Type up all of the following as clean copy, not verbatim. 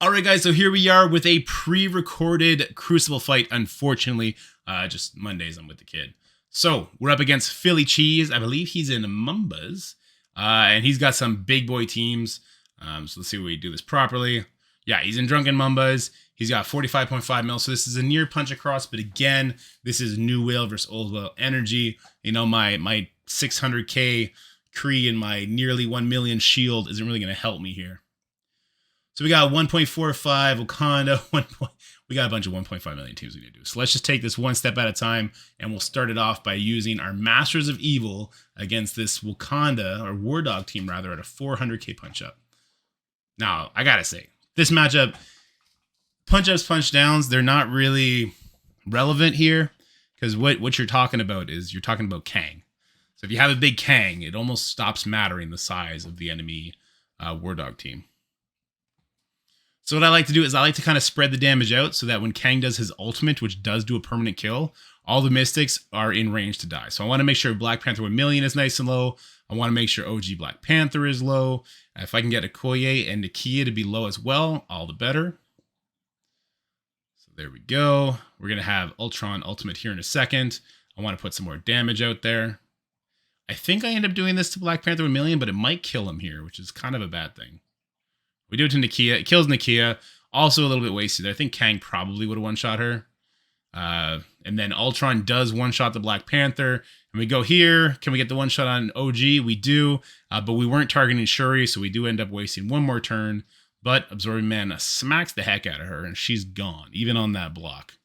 All right, guys, so here we are with a pre-recorded Crucible fight. Unfortunately, just Mondays I'm with the kid. So we're up against PhillyCheeze. I believe he's in Mumbas, and he's got some big boy teams. So let's see if we do this properly. Yeah, he's in Drunken Mumbas. He's got 45.5 mil, so this is a near punch across. But again, this is new whale versus old whale energy. You know, my 600k Kree and my nearly 1 million shield isn't really going to help me here. So we got 1.45 Wakanda. We got a bunch of 1.5 million teams we need to do. So let's just take this one step at a time, and we'll start it off by using our Masters of Evil against this Wakanda, or War Dog team rather, at a 400k punch up. Now, I gotta say, this matchup, punch ups, punch downs, they're not really relevant here, because what you're talking about is you're talking about Kang. So if you have a big Kang, it almost stops mattering the size of the enemy War Dog team. So what I like to do is I like to kind of spread the damage out so that when Kang does his ultimate, which does do a permanent kill, all the Mystics are in range to die. So I want to make sure Black Panther 1 million is nice and low. I want to make sure OG Black Panther is low. If I can get Okoye and Nakia to be low as well, all the better. So there we go. We're going to have Ultron Ultimate here in a second. I want to put some more damage out there. I think I end up doing this to Black Panther 1 million, but it might kill him here, which is kind of a bad thing. We do it to Nakia. It kills Nakia. Also a little bit wasted. I think Kang probably would have one-shot her. And then Ultron does one-shot the Black Panther. And we go here. Can we get the one-shot on OG? We do. But we weren't targeting Shuri, so we do end up wasting one more turn. But Absorbing Mana smacks the heck out of her, and she's gone, even on that block.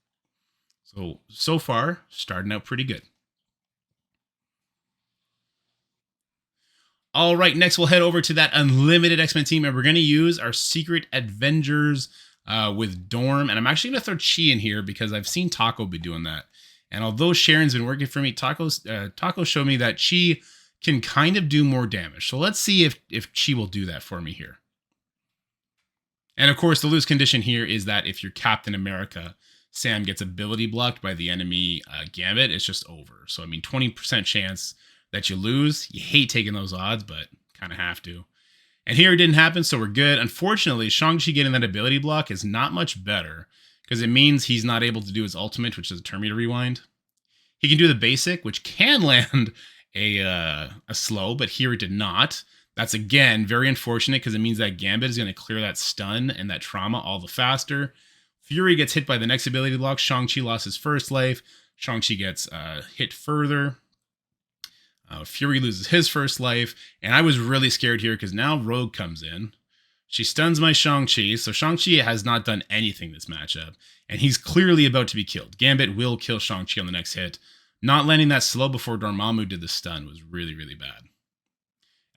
So far, starting out pretty good. All right, next we'll head over to that Unlimited X-Men team, and we're going to use our Secret Avengers with Dorm. And I'm actually going to throw Chi in here because I've seen Taco be doing that. And although Sharon's been working for me, Taco showed me that Chi can kind of do more damage. So let's see if Chi will do that for me here. And of course, the loose condition here is that if you're Captain America, Sam gets ability blocked by the enemy Gambit, it's just over. So, I mean, 20% chance that you lose. You hate taking those odds, but kind of have to. And here it didn't happen, so we're good. Unfortunately, Shang-Chi getting that ability block is not much better because it means he's not able to do his ultimate, which is a Terminator Rewind. He can do the basic, which can land a slow, but here it did not. That's, again, very unfortunate because it means that Gambit is going to clear that stun and that trauma all the faster. Fury gets hit by the next ability block. Shang-Chi lost his first life. Shang-Chi gets hit further. Fury loses his first life, and I was really scared here because now Rogue comes in. She stuns my Shang-Chi, so Shang-Chi has not done anything this matchup, and he's clearly about to be killed. Gambit will kill Shang-Chi on the next hit. Not landing that slow before Dormammu did the stun was really, really bad.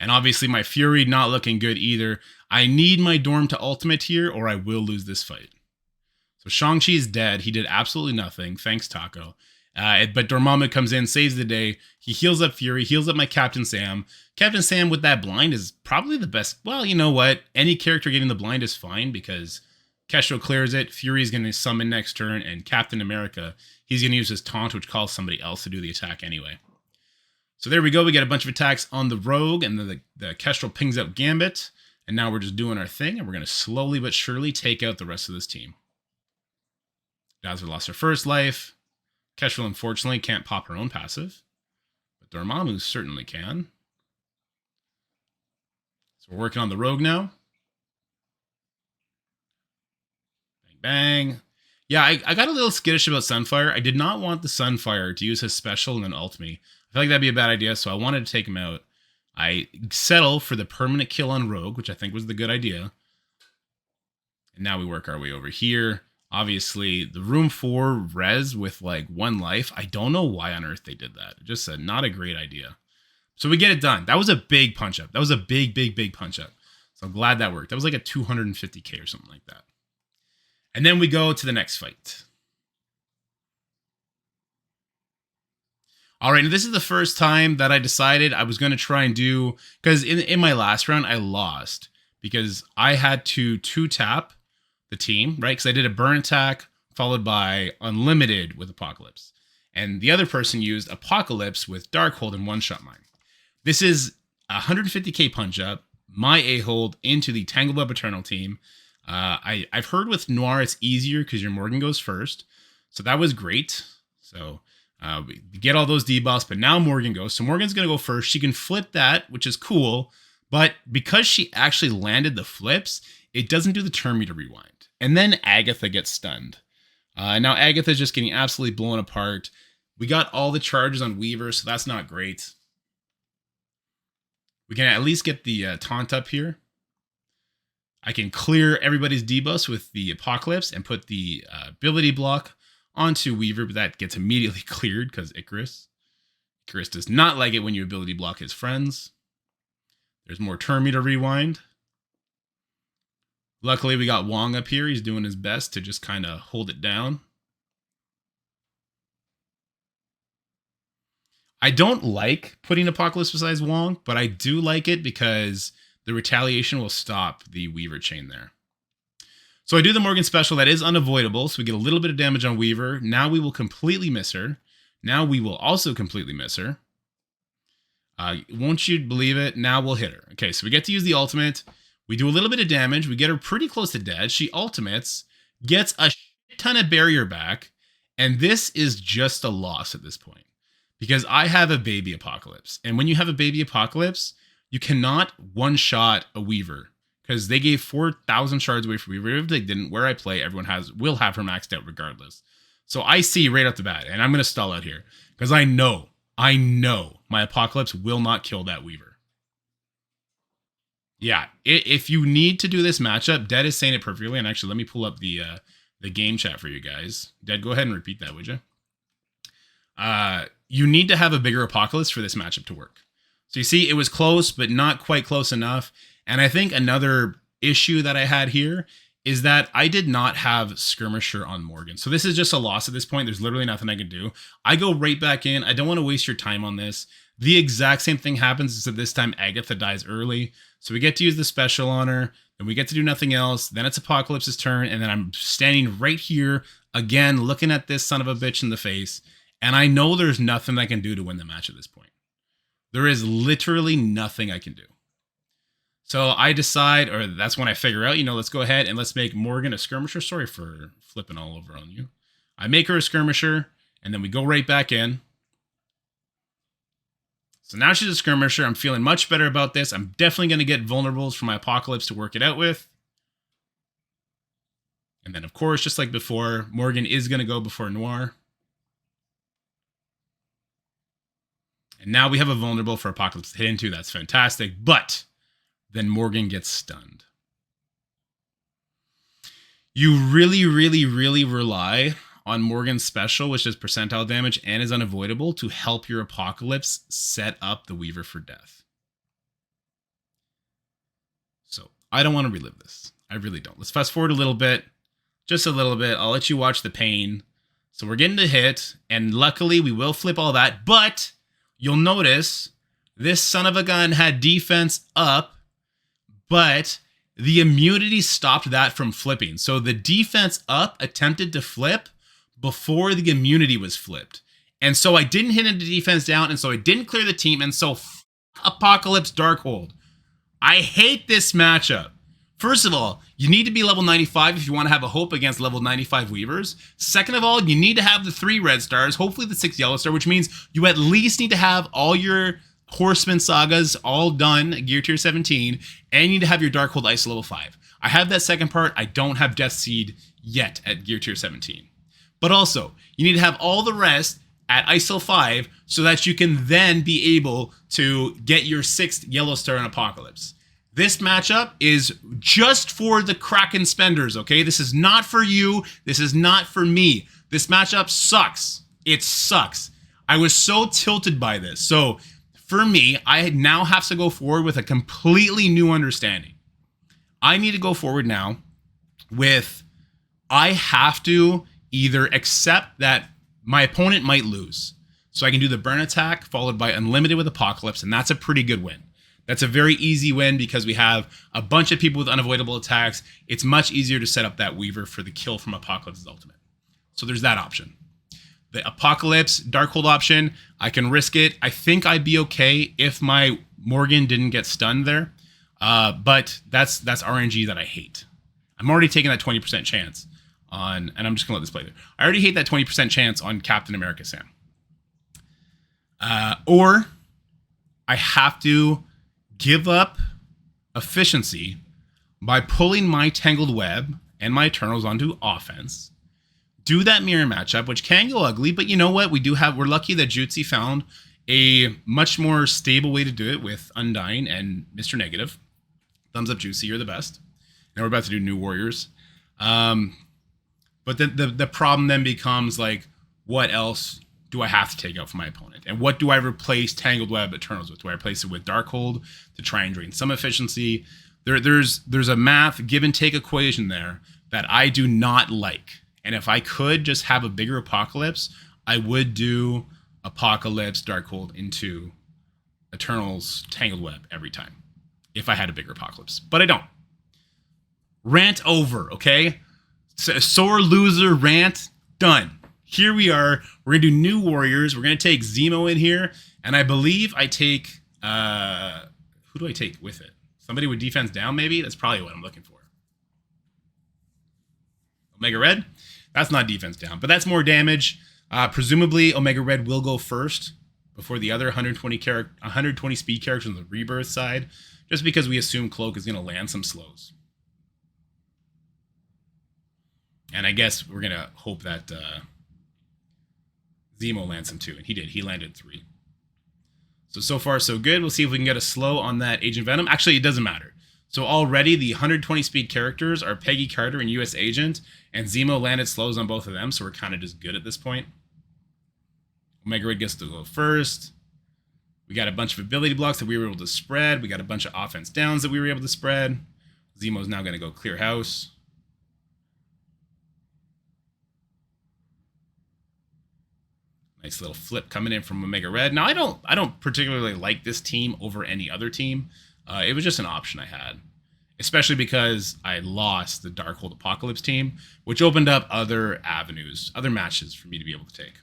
And obviously my Fury not looking good either. I need my Dorm to ultimate here, or I will lose this fight. So Shang-Chi is dead. He did absolutely nothing. Thanks, Taco. But Dormammu comes in, saves the day. He heals up Fury, heals up my Captain Sam. Captain Sam with that blind is probably the best. Well, you know what? Any character getting the blind is fine because Kestro clears it. Fury's going to summon next turn. And Captain America, he's going to use his taunt, which calls somebody else to do the attack anyway. So there we go. We get a bunch of attacks on the Rogue. And then the Kestrel pings out Gambit. And now we're just doing our thing. And we're going to slowly but surely take out the rest of this team. Dazzler lost her first life. Kestrel, unfortunately, can't pop her own passive, but Dormammu certainly can. So we're working on the Rogue now. Bang, bang. Yeah, I got a little skittish about Sunfire. I did not want the Sunfire to use his special and then ult me. I feel like that'd be a bad idea, so I wanted to take him out. I settle for the permanent kill on Rogue, which I think was the good idea. And now we work our way over here. Obviously, the room 4 res with like 1 life. I don't know why on earth they did that. Just said not a great idea. So we get it done. That was a big punch up. That was a big punch up. So I'm glad that worked. That was like a 250k or something like that. And then we go to the next fight. All right, now this is the first time that I decided I was going to try and do, because in my last round, I lost because I had to 2-tap the team, right? Because I did a burn attack followed by Unlimited with Apocalypse. And the other person used Apocalypse with Darkhold and one-shot mine. This is a 150k punch up, my A-hold into the Tangled Web Eternal team. I've heard with Noir it's easier because your Morgan goes first. So that was great. So we get all those debuffs, but now Morgan goes. So Morgan's going to go first. She can flip that, which is cool. But because she actually landed the flips, it doesn't do the turn meter rewind. And then Agatha gets stunned. Now Agatha's just getting absolutely blown apart. We got all the charges on Weaver, so that's not great. We can at least get the taunt up here. I can clear everybody's debuffs with the Apocalypse and put the ability block onto Weaver, but that gets immediately cleared because Icarus. Icarus does not like it when you ability block his friends. There's more turn meter rewind. Luckily, we got Wong up here. He's doing his best to just kind of hold it down. I don't like putting Apocalypse besides Wong, but I do like it because the retaliation will stop the Weaver chain there. So I do the Morgan special. That is unavoidable, so we get a little bit of damage on Weaver. Now we will completely miss her. Now we will also completely miss her. Won't you believe it? Now we'll hit her. Okay, so we get to use the ultimate. We do a little bit of damage. We get her pretty close to dead. She ultimates, gets a ton of barrier back, and this is just a loss at this point. Because I have a baby Apocalypse. And when you have a baby Apocalypse, you cannot one-shot a Weaver. Because they gave 4,000 shards away for Weaver. If they didn't, where I play, everyone will have her maxed out regardless. So I see right off the bat, and I'm going to stall out here. Because I know my Apocalypse will not kill that Weaver. Yeah, if you need to do this matchup, Dead is saying it perfectly. And actually, let me pull up the game chat for you guys. Dead, go ahead and repeat that, would you? You need to have a bigger Apocalypse for this matchup to work. So you see, it was close, but not quite close enough. And I think another issue that I had here is that I did not have Skirmisher on Morgan. So this is just a loss at this point. There's literally nothing I can do. I go right back in. I don't want to waste your time on this. The exact same thing happens, except this time Agatha dies early. So we get to use the special on her, and we get to do nothing else. Then it's Apocalypse's turn, and then I'm standing right here, again, looking at this son of a bitch in the face. And I know there's nothing I can do to win the match at this point. There is literally nothing I can do. So I decide, or that's when I figure out, let's go ahead and let's make Morgan a skirmisher. Sorry for flipping all over on you. I make her a skirmisher, and then we go right back in. So now she's a skirmisher. I'm feeling much better about this. I'm definitely going to get vulnerables for my Apocalypse to work it out with. And then, of course, just like before, Morgan is going to go before Noir. And now we have a vulnerable for Apocalypse to hit into. That's fantastic. But then Morgan gets stunned. You really, really, really rely on Morgan's special, which does percentile damage and is unavoidable, to help your Apocalypse set up the Weaver for death. So I don't want to relive this. I really don't. Let's fast forward a little bit. Just a little bit. I'll let you watch the pain. So we're getting to hit, and luckily we will flip all that, but you'll notice this son of a gun had defense up, but the immunity stopped that from flipping. So the defense up attempted to flip before the immunity was flipped. And so I didn't hit into defense down, and so I didn't clear the team, and so Apocalypse Darkhold. I hate this matchup. First of all, you need to be level 95 if you want to have a hope against level 95 Weavers. Second of all, you need to have the 3 red stars, hopefully the 6 yellow star, which means you at least need to have all your Horseman sagas all done, gear tier 17, and you need to have your Darkhold Ice level 5. I have that second part. I don't have Death Seed yet at gear tier 17. But also, you need to have all the rest at ISO 5 so that you can then be able to get your 6th yellow star in Apocalypse. This matchup is just for the Kraken spenders, okay? This is not for you. This is not for me. This matchup sucks. It sucks. I was so tilted by this. So for me, I now have to go forward with a completely new understanding. I need to go forward now with, I have to either accept that my opponent might lose. So I can do the burn attack followed by unlimited with Apocalypse, and that's a pretty good win. That's a very easy win because we have a bunch of people with unavoidable attacks. It's much easier to set up that Weaver for the kill from Apocalypse's ultimate. So there's that option. The Apocalypse Darkhold option, I can risk it. I think I'd be okay if my Morgan didn't get stunned there. But that's RNG that I hate. I'm already taking that 20% chance on, and I'm just gonna let this play there. I already hate that 20% chance on Captain America Sam. Or I have to give up efficiency by pulling my Tangled Web and my Eternals onto offense. Do that mirror matchup, which can go ugly, but you know what? We're lucky that Jutsi found a much more stable way to do it with Undying and Mr. Negative. Thumbs up, Juicy, you're the best. Now we're about to do New Warriors. But the problem then becomes like, what else do I have to take out for my opponent? And what do I replace Tangled Web Eternals with? Do I replace it with Darkhold to try and drain some efficiency? There's a math give and take equation there that I do not like. And if I could just have a bigger Apocalypse, I would do Apocalypse Darkhold into Eternals Tangled Web every time if I had a bigger Apocalypse. But I don't. Rant over, okay? Sore loser rant done. Here we are. We're going to do New Warriors. We're going to take Zemo in here. And I believe I take... who do I take with it? Somebody with defense down, maybe? That's probably what I'm looking for. Omega Red? That's not defense down, but that's more damage. Presumably, Omega Red will go first before the other 120 speed characters on the Rebirth side, just because we assume Cloak is going to land some slows. And I guess we're going to hope that Zemo lands some too, and he did. He landed 3. So far, so good. We'll see if we can get a slow on that Agent Venom. Actually, it doesn't matter. So already the 120 speed characters are Peggy Carter and US Agent, and Zemo landed slows on both of them, so we're kind of just good at this point. Omega Red gets to go first. We got a bunch of ability blocks that we were able to spread. We got a bunch of offense downs that we were able to spread. Zemo's now going to go clear house. Nice little flip coming in from Omega Red. Now, I don't particularly like this team over any other team. It was just an option I had, especially because I lost the Darkhold Apocalypse team, which opened up other avenues, other matches for me to be able to take.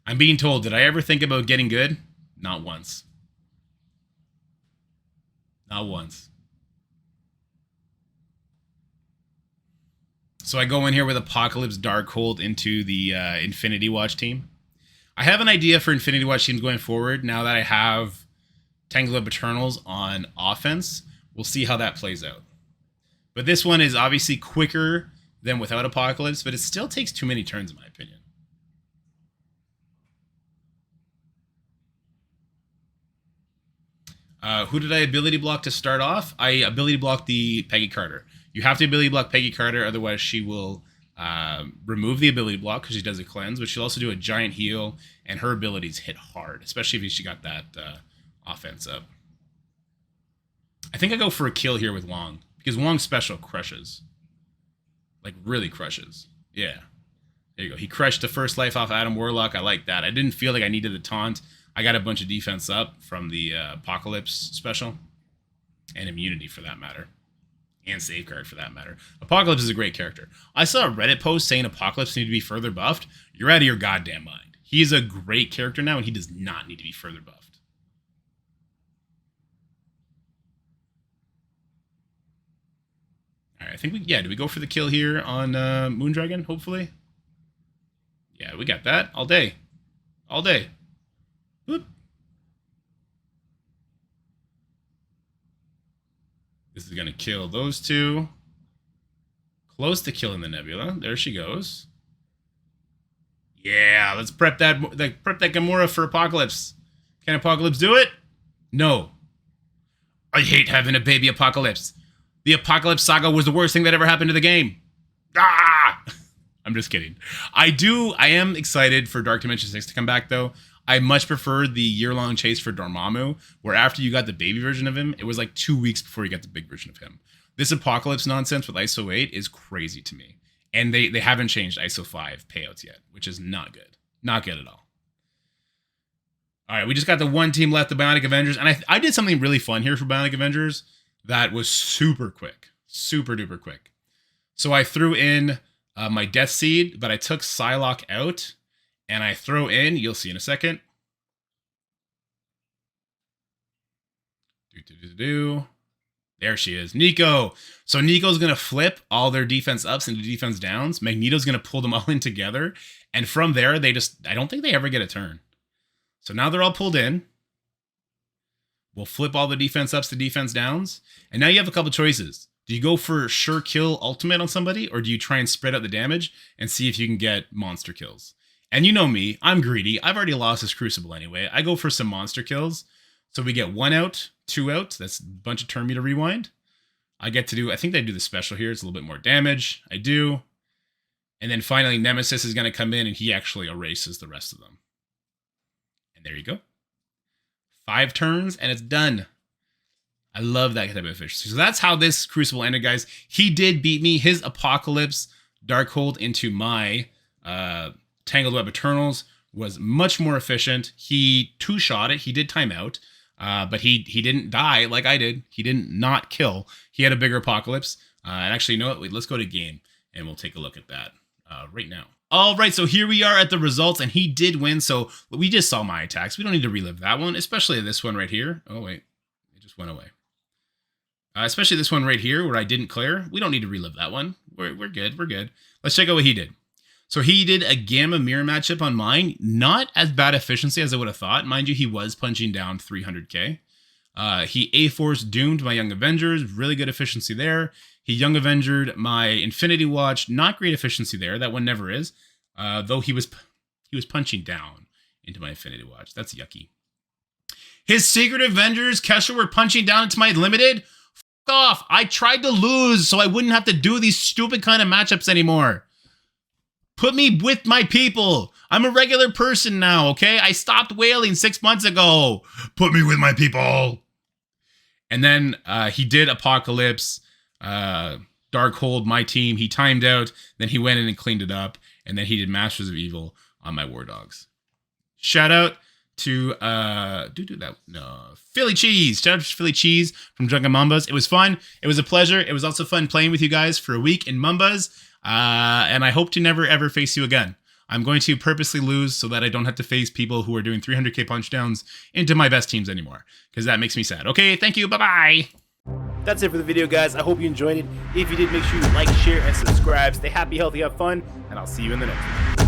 I'm being told, did I ever think about getting good? Not once. Not once. So I go in here with Apocalypse Darkhold into the Infinity Watch team. I have an idea for Infinity Watch teams going forward now that I have Tangled Web Eternals on offense. We'll see how that plays out. But this one is obviously quicker than without Apocalypse, but it still takes too many turns in my opinion. Who did I ability block to start off? I ability blocked the Peggy Carter. You have to ability block Peggy Carter, otherwise she will remove the ability block because she does a cleanse, but she'll also do a giant heal, and her abilities hit hard, especially if she got that offense up. I think I go for a kill here with Wong, because Wong's special crushes. Like, really crushes. Yeah. There you go. He crushed the first life off Adam Warlock. I like that. I didn't feel like I needed the taunt. I got a bunch of defense up from the Apocalypse special. And immunity, for that matter. And Safeguard, for that matter. Apocalypse is a great character. I saw a Reddit post saying Apocalypse needed to be further buffed. You're out of your goddamn mind. He is a great character now, and he does not need to be further buffed. All right, I think do we go for the kill here on Moondragon, hopefully? Yeah, we got that. All day. All day. Whoop. This is going to kill those two. Close to killing the Nebula. There she goes. Yeah, let's prep that Gamora for Apocalypse. Can Apocalypse do it? No. I hate having a baby Apocalypse. The Apocalypse Saga was the worst thing that ever happened to the game. Ah! I'm just kidding. I am excited for Dark Dimension 6 to come back, though. I much prefer the year-long chase for Dormammu, where after you got the baby version of him, it was like 2 weeks before you got the big version of him. This Apocalypse nonsense with ISO 8 is crazy to me. And they haven't changed ISO 5 payouts yet, which is not good. Not good at all. All right, we just got the one team left, the Bionic Avengers. And I did something really fun here for Bionic Avengers that was super quick. Super duper quick. So I threw in my Death Seed, but I took Psylocke out. And I throw in, you'll see in a second. There she is. Nico. So Nico's going to flip all their defense ups into defense downs. Magneto's going to pull them all in together. And from there, I don't think they ever get a turn. So now they're all pulled in. We'll flip all the defense ups to defense downs. And now you have a couple choices. Do you go for sure kill ultimate on somebody, or do you try and spread out the damage and see if you can get monster kills? And you know me, I'm greedy. I've already lost this Crucible anyway. I go for some monster kills. So we get 1 out, 2 out. That's a bunch of turn meter rewind. I get to do, I think they do the special here. It's a little bit more damage. I do. And then finally, Nemesis is going to come in and he actually erases the rest of them. And there you go. 5 turns and it's done. I love that type of efficiency. So that's how this Crucible ended, guys. He did beat me. His Apocalypse Darkhold into my Tangled Web Eternals was much more efficient. He 2-shot it. He did time out. But he didn't die like I did. He didn't not kill. He had a bigger Apocalypse. And actually, you know what? Wait, let's go to game and we'll take a look at that right now. All right, so here we are at the results, and he did win. So we just saw my attacks. We don't need to relive that one, especially this one right here. Oh, wait. It just went away. Especially this one right here where I didn't clear. We don't need to relive that one. We're good. We're good. Let's check out what he did. So he did a Gamma Mirror matchup on mine. Not as bad efficiency as I would have thought. Mind you, he was punching down 300k. He A-Force doomed my Young Avengers. Really good efficiency there. He Young Avengered my Infinity Watch. Not great efficiency there. That one never is. Though he was punching down into my Infinity Watch. That's yucky. His Secret Avengers, Kesha, were punching down into my Limited. F*** off. I tried to lose so I wouldn't have to do these stupid kind of matchups anymore. Put me with my people. I'm a regular person now, okay? I stopped whaling 6 months ago. Put me with my people. And then he did Apocalypse, Darkhold, my team. He timed out. Then he went in and cleaned it up. And then he did Masters of Evil on my War Dogs. Shout out to PhillyCheeze. Shout out to PhillyCheeze from Drunken Mambas. It was fun. It was a pleasure. It was also fun playing with you guys for a week in Mambas. And I hope to never ever face you again. I'm going to purposely lose so that I don't have to face people who are doing 300k punch downs into my best teams anymore, because that makes me sad. Okay, thank you. Bye-bye. That's it for the video, guys. I hope you enjoyed it. If you did, make sure you like, share, and subscribe. Stay happy, healthy, have fun, and I'll see you in the next one.